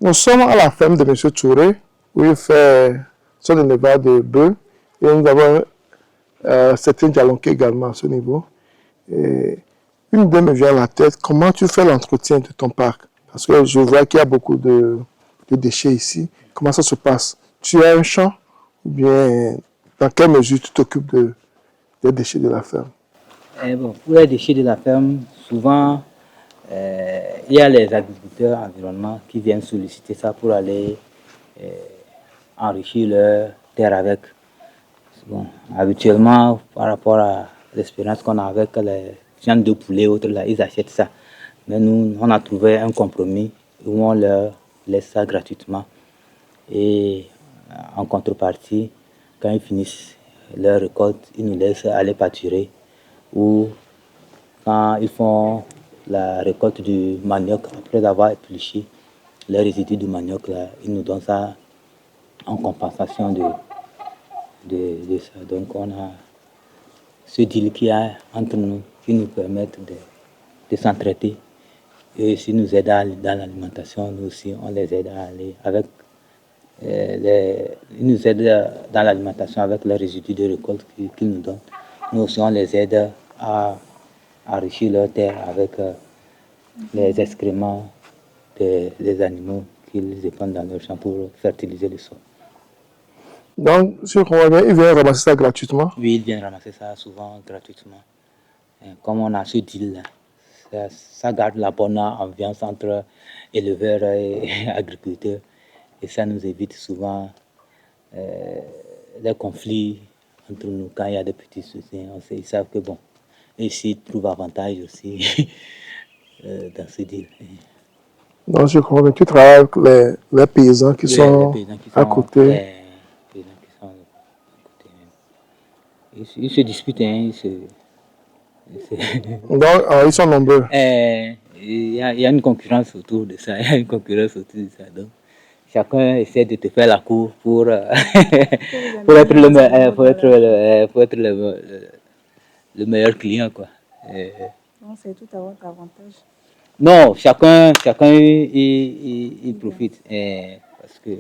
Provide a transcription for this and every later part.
Nous sommes à la ferme de M. Touré, où il fait son élevage de bœufs. Et nous avons certains jalonqués également à ce niveau. Et une idée me vient à la tête, comment tu fais l'entretien de ton parc? Parce que je vois qu'il y a beaucoup de déchets ici. Comment ça se passe? Tu as un champ ou bien dans quelle mesure tu t'occupes des déchets de la ferme? Bon, pour les déchets de la ferme, souvent, il y a les agriculteurs environnement qui viennent solliciter ça pour aller enrichir leur terre avec. Bon, habituellement, par rapport à l'expérience qu'on a avec les viandes de poulet et autres, là, ils achètent ça. Mais nous, on a trouvé un compromis où on leur laisse ça gratuitement. Et en contrepartie, quand ils finissent leur récolte, ils nous laissent aller pâturer. Ou quand ils font la récolte du manioc, après avoir épluché les résidus du manioc, là, ils nous donnent ça en compensation de ça. Donc on a ce deal qu'il y a entre nous qui nous permettent de s'entraider. Et s'ils nous aident dans l'alimentation, nous aussi on les aide à aller avec ils nous aident dans l'alimentation avec les résidus de récolte qu'ils nous donnent. Nous aussi on les aide à enrichir leur terre avec les excréments des animaux qu'ils épandent dans leur champ pour fertiliser le sol. Donc, si je comprends bien, ils viennent ramasser ça gratuitement? Oui, ils viennent ramasser ça souvent gratuitement. Et comme on a ce deal-là, ça garde la bonne ambiance entre éleveurs et agriculteurs. Et ça nous évite souvent les conflits entre nous quand il y a des petits soucis. Ils savent que bon, ici, ils trouvent avantage aussi dans ce deal. Donc, je comprends bien, tu travailles avec les paysans qui Oui, sont à côté. les paysans qui sont à côté. Ils se disputent, hein, Donc, ils sont nombreux. il y a une concurrence autour de ça. Il y a une concurrence autour de ça. Donc, chacun essaie de te faire la cour pour, pour être le meilleur client, quoi. Donc, c'est tout à votre avantage. Non, chacun il profite. Parce que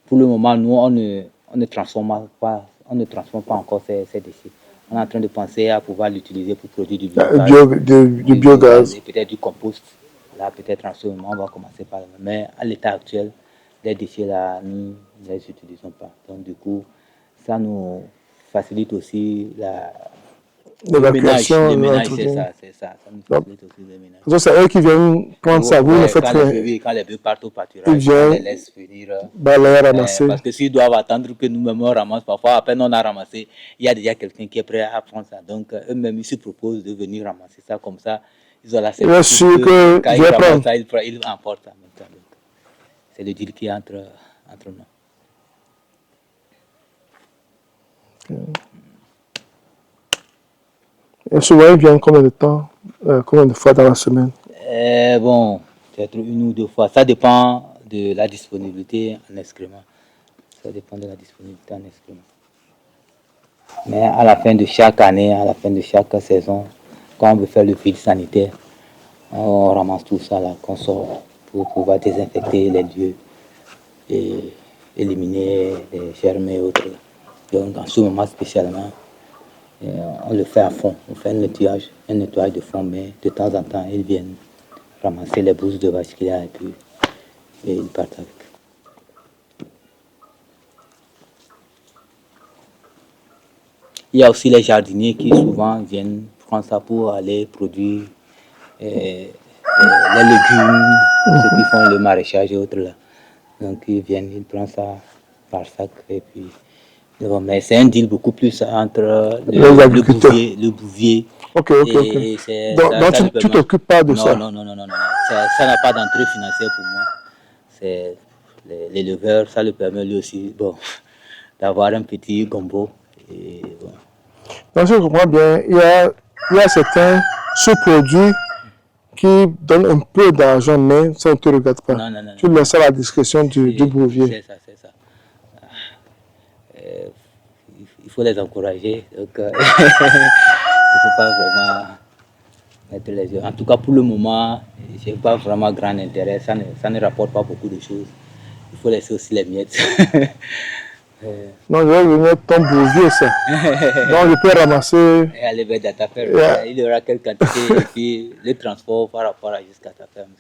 pour le moment, nous, on ne transforme pas encore ces déchets. On est en train de penser à pouvoir l'utiliser pour produire du biogaz. Et peut-être du compost. Là, peut-être en ce moment, on va commencer par là. Mais à l'état actuel, les déchets là, nous ne les utilisons pas. Donc, du coup, ça nous facilite aussi l'évacuation, les ménages, c'est ça. Ça nous facilite aussi les ménages. Donc, c'est eux qui viennent prendre ça, vous ne faites rien. Quand les bœufs partent au pâturage, on les laisse venir. Ramasser. Parce que s'ils doivent attendre que nous-mêmes on ramasse, parfois, à peine on a ramassé, il y a déjà quelqu'un qui est prêt à prendre ça. Donc, eux-mêmes, ils se proposent de venir ramasser ça comme ça. Ils ont la certitude que quand ils ramassent ça, ils emportent ça en même temps. C'est le deal qui est entre nous. Et souvent, ils viennent combien de temps, combien de fois dans la semaine? Bon, peut-être une ou deux fois. Ça dépend de la disponibilité en excrément. Ça dépend de la disponibilité en excrément. Mais à la fin de chaque année, à la fin de chaque saison, quand on veut faire le vide sanitaire, on ramasse tout ça là, qu'on sort pour pouvoir désinfecter les lieux et éliminer les germes et autres. Donc, en ce moment spécialement, on le fait à fond. On fait un nettoyage de fond, mais de temps en temps, ils viennent ramasser les bouses de vache qu'il y a et puis ils partent avec. Il y a aussi les jardiniers qui souvent viennent prendre ça pour aller produire les légumes, ceux qui font le maraîchage et autres là. Donc ils viennent, ils prennent ça par sac et puis. Bon, mais c'est un deal beaucoup plus entre le bouvier. Ok. Donc tu t'occupes pas de ça? Non. Ça n'a pas d'entrée financière pour moi. C'est l'éleveur, ça lui permet lui aussi d'avoir un petit gombo. Et, bon. Donc je comprends bien, il y a certains sous-produits qui donnent un peu d'argent, mais ça ne te regarde pas. Non. Tu laisses à la discrétion du bouvier. C'est ça. Il faut les encourager. Donc, il ne faut pas vraiment mettre les yeux. En tout cas, pour le moment, je n'ai pas vraiment grand intérêt. Ça ne rapporte pas beaucoup de choses. il faut laisser aussi les miettes. Non, je vais venir ton bouvier, ça. Donc, je peux ramasser. Et aller vers ta ferme. Il y aura quelle quantité et puis le transport par rapport à jusqu'à ta ferme.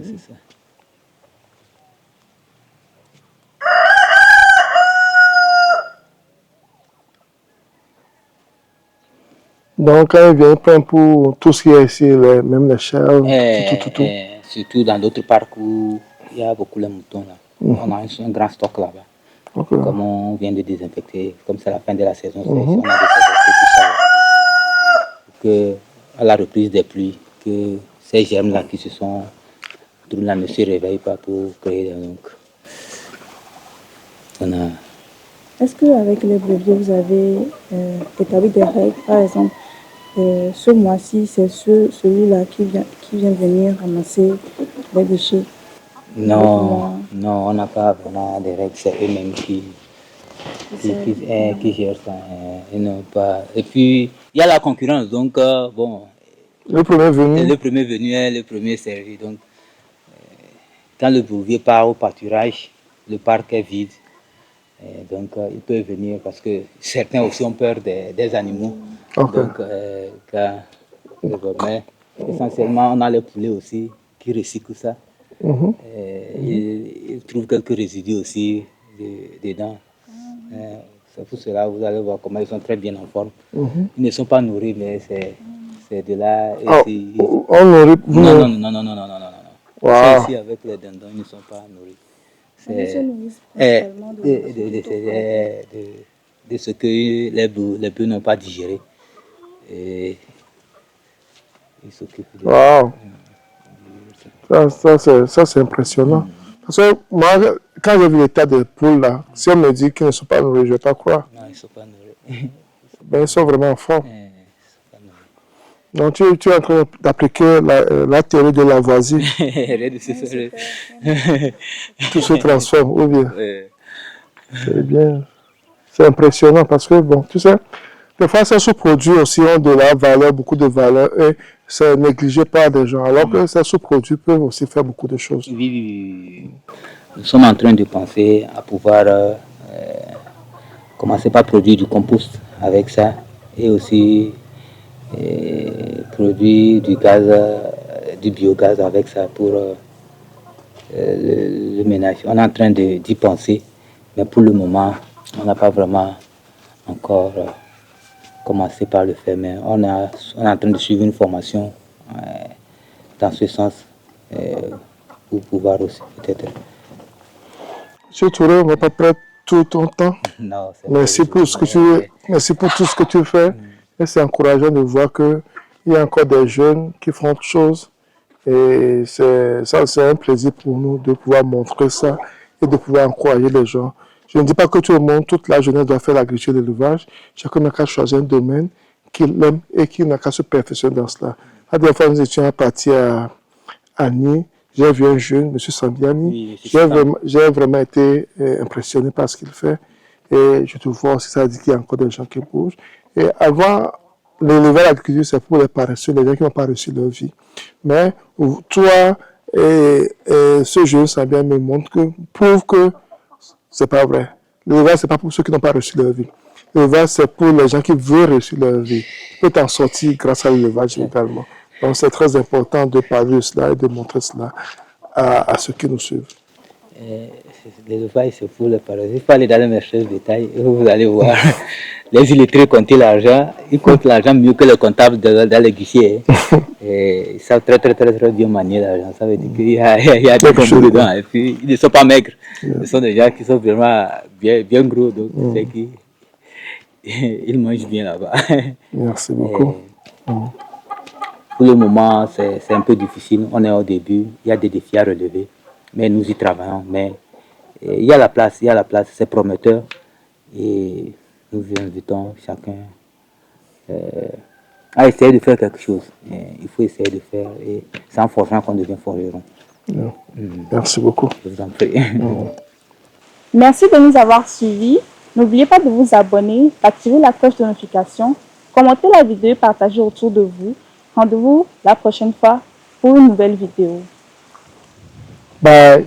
C'est ça. Donc, quand il vient, il prend pour tout ce qui est ici, même les chèvres, tout. Surtout dans d'autres parcs où il y a beaucoup de moutons. Là. On a un grand stock là-bas. Okay. Comme on vient de désinfecter, comme c'est la fin de la saison, on a désinfecté tout ça. Pour que, à la reprise des pluies, que ces germes-là qui se sont trouvés là ne se réveillent pas pour créer des donc. Est-ce qu'avec les brebis, vous avez établi des règles? Par exemple, ce mois-ci, c'est celui-là qui vient venir ramasser les déchets. Non, on n'a pas vraiment des règles, c'est eux-mêmes qui gèrent ça. Et puis, il y a la concurrence, donc bon. Le premier venu. Le premier venu est le premier servi. Donc, quand le bouvier part au pâturage, le parc est vide. Donc, il peut venir parce que certains aussi ont peur des animaux. Okay. Donc, mais essentiellement, on a les poulets aussi qui recyclent ça. Ils trouvent quelques résidus aussi dedans. C'est pour cela vous allez voir comment ils sont très bien en forme. Ils ne sont pas nourris, mais c'est de là. On nourrit. Non. Wow. C'est ici avec les dindons, ils ne sont pas nourris. C'est de ce que les bœufs n'ont pas digéré. Et ils s'occupent de wow. Ça c'est impressionnant. Parce que moi, quand j'ai vu l'état des poules là, si on me dit qu'ils ne sont pas nourris, je ne vais pas croire. Non, ils ne sont pas nourris. Ben, ils sont vraiment forts. Donc tu es en train d'appliquer la théorie de Lavoisier. Tout se transforme, ou bien. C'est bien. C'est impressionnant parce que, bon, tu sais, des fois, ces sous-produits aussi ont de la valeur, beaucoup de valeur, et c'est négligé par des gens, alors que ces sous-produits peuvent aussi faire beaucoup de choses. Oui. Nous sommes en train de penser à pouvoir commencer par produire du compost avec ça, et aussi produire du gaz, du biogaz avec ça pour le ménage. On est en train d'y penser, mais pour le moment, on n'a pas vraiment encore commencé par le faire, mais on est en train de suivre une formation dans ce sens pour pouvoir aussi peut-être. Monsieur Touré, on ne va pas perdre tout ton temps. Non, merci pour tout ce que tu fais. Et c'est encourageant de voir qu'il y a encore des jeunes qui font autre chose. Et c'est un plaisir pour nous de pouvoir montrer ça et de pouvoir encourager les gens. Je ne dis pas que tout le monde, toute la jeunesse doit faire l'agriculture et l'élevage. Chacun n'a qu'à choisir un domaine qu'il aime et qu'il n'a qu'à se perfectionner dans cela. La dernière fois, nous étions partis à Nice. J'ai vu un jeune, M. Sambiani. J'ai vraiment été impressionné par ce qu'il fait. Et je te vois aussi, ça dit qu'il y a encore des gens qui bougent. Et avant, l'élevage l'agriculture, c'est pour les paresseux, les gens qui n'ont pas reçu leur vie. Mais toi et ce jeune Sambiani prouve que c'est pas vrai. L'élevage, c'est pas pour ceux qui n'ont pas reçu leur vie. L'élevage, c'est pour les gens qui veulent reçu leur vie. Tu peux t'en sortir grâce à l'élevage également. Donc, c'est très important de parler de cela et de montrer cela à ceux qui nous suivent. L'élevage, c'est pour les paresseux. Il faut aller dans les marchés de détail et vous allez voir. Les illettrés comptent l'argent. Ils comptent l'argent mieux que les comptables dans les guichets. Et ils savent très bien manier l'argent. Ça veut dire qu'il y a des comptes dedans. Et puis, ils ne sont pas maigres. Ce sont des gens qui sont vraiment bien gros. Donc, c'est qu'ils mangent bien là-bas. Merci beaucoup. Pour le moment, c'est un peu difficile. On est au début. Il y a des défis à relever. Mais nous y travaillons. Mais il y a la place. C'est prometteur. Et nous invitons chacun à essayer de faire quelque chose. Il faut essayer de faire. Et c'est en forgeant qu'on devient forgeron. Merci beaucoup. Je vous en prie. Merci de nous avoir suivis. N'oubliez pas de vous abonner, d'activer la cloche de notification, commenter la vidéo et partager autour de vous. Rendez-vous la prochaine fois pour une nouvelle vidéo. Bye.